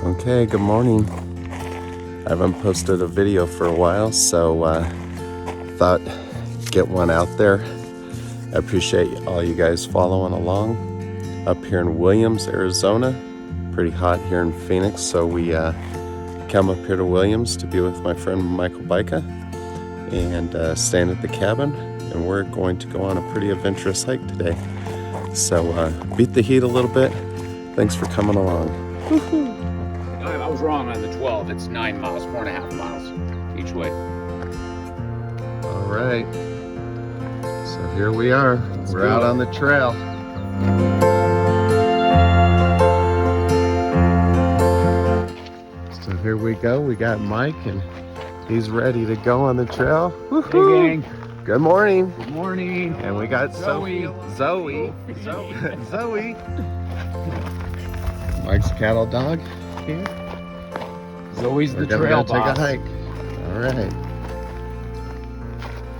Okay, good morning. I haven't posted a video for a while, so thought get one out there. I appreciate all you guys following along up here in Williams, Arizona. Pretty hot here in Phoenix, so we come up here to Williams to be with my friend Michael Bika and staying at the cabin, and we're going to go on a pretty adventurous hike today. So beat the heat a little bit. Thanks for coming along. I was wrong on the 12. It's 9 miles, 4.5 miles each way. All right. So here we are. We're out on the trail. So here we go. We got Mike and he's ready to go on the trail. Woohoo! Hey gang. Good morning. Good morning. And we got Zoe. Zoe. Mike's cattle dog here. Zoe's the We're trail gonna boss. take a hike. All right.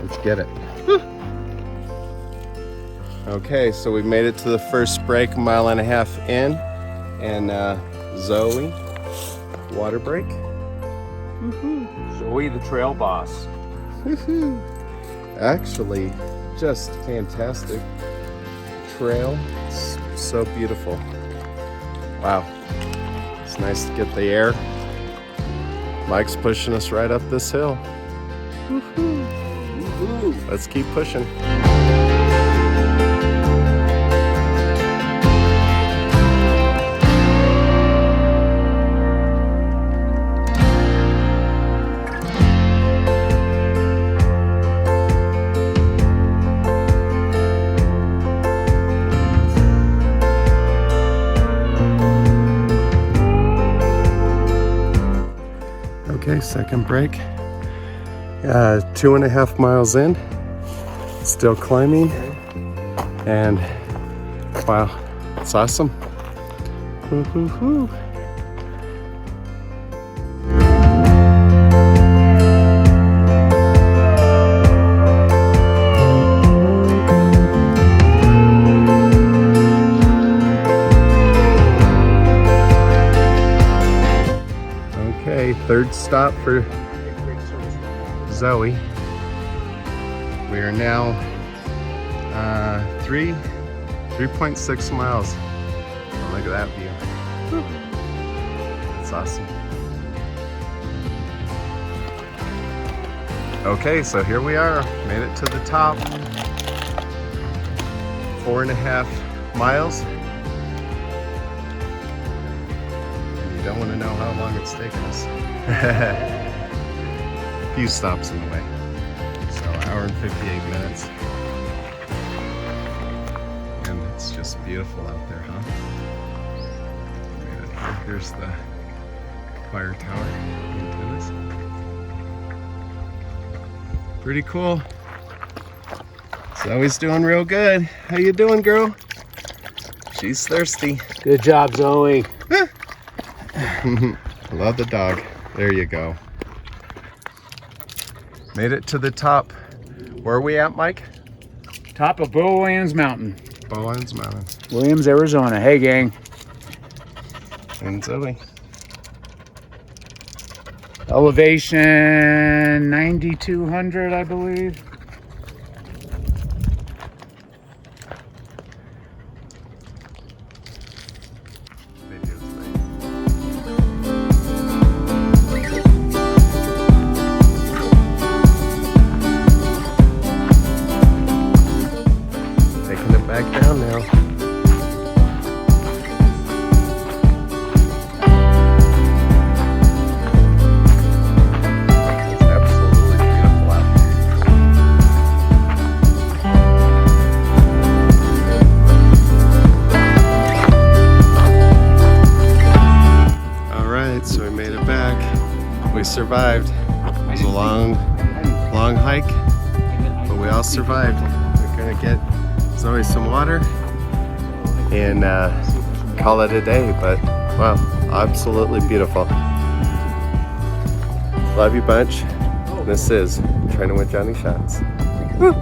Let's get it. Okay, so we made it to the first break, 1.5 miles in, and Zoe, water break. Zoe the trail boss. Actually, just fantastic trail. It's so beautiful. Wow, it's nice to get the air. Mike's pushing us right up this hill. Woohoo! Let's keep pushing. Okay, second break. 2.5 miles in, still climbing, and wow, it's awesome. Woo-hoo-hoo. Okay, third stop for Zoe. We are now 3.6 miles. Oh, look at that view. It's awesome. Okay, so here we are. Made it to the top. 4.5 miles. And you don't want to know how long it's taken us. Few stops in the way. So 1 hour and 58 minutes. And it's just beautiful out there, huh? Here's the fire tower antennas. Pretty cool. Zoe's doing real good. How you doing, girl? She's thirsty. Good job, Zoe. Love the dog. There you go. Made it to the top. Where are we at, Mike? Top of Williams Mountain. Bowens Mountain. Williams, Arizona. Hey gang. And Zoe. Elevation 9,200, I believe. Taking it back down now. It's absolutely beautiful out here. All right, so we made it back. We survived. It was a long hike, but we all survived. We're gonna get Zoe some water and call it a day, but wow, absolutely beautiful. Love you bunch. This is Trying to Win Johnny Shots. Woo!